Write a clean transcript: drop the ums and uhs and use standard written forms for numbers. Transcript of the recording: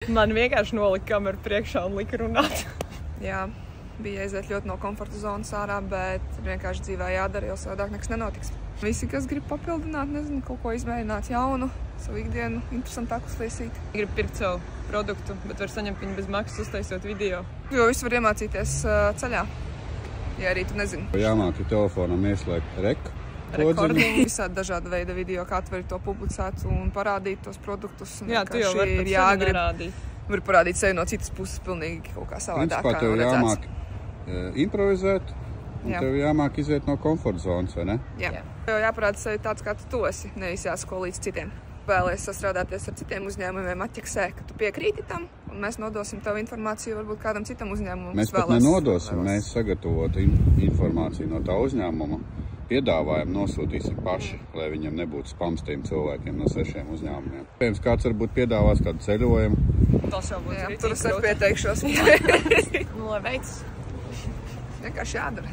Man vienkārši nolika kameru priekšā un lika runāt. Jā, bija jāiziet ļoti no komforta zonas ārā, bet vienkārši dzīvē jādara, jo savādāk nekas nenotiks. Visi, kas grib papildināt, nezinu, kaut ko izmēģināt jaunu, savu ikdienu interesantāku slīsīt. Grib pirkt savu produktu, bet var saņemt viņu bez maksas uztaisot video. Jo visu var iemācīties ceļā, ja arī tu nezini. Jāmāk telefonam ieslēgt rekordingu, visādi dažāda veida video, kā tu vari to publicēt un parādīt tos produktus. Jā, tu jau vari pat sevi nerādīt. Var parādīt sevi no citas puses pilnīgi kaut kā savādāk. Principā tev jāmāk improvizēt un tev jāmāk iziet no komforta zonas, vai ne? Jā. Tev jāparāda sevi tāds, kā tu esi, nevis jāsako līdz citiem. Vēlies sastrādāties ar citiem uzņēmumiem, atķeksē, ka tu piekrīti tam, un mēs nodosim tev informāciju varbūt kādam citam uzņēmumam. Mēs pat nenodosim, mēs sagatavotu informāciju no tā uzņēmuma. Piedāvājumu nosūtīsim paši, lai viņam nebūtu spams tiem cilvēkiem no 6 uzņēmumiem. Pirms kāds varbūt piedāvās kādu ceļojumu. Tas jau būs tur es pieteikšos. Nu, lai veicas. Vienkārši jādara.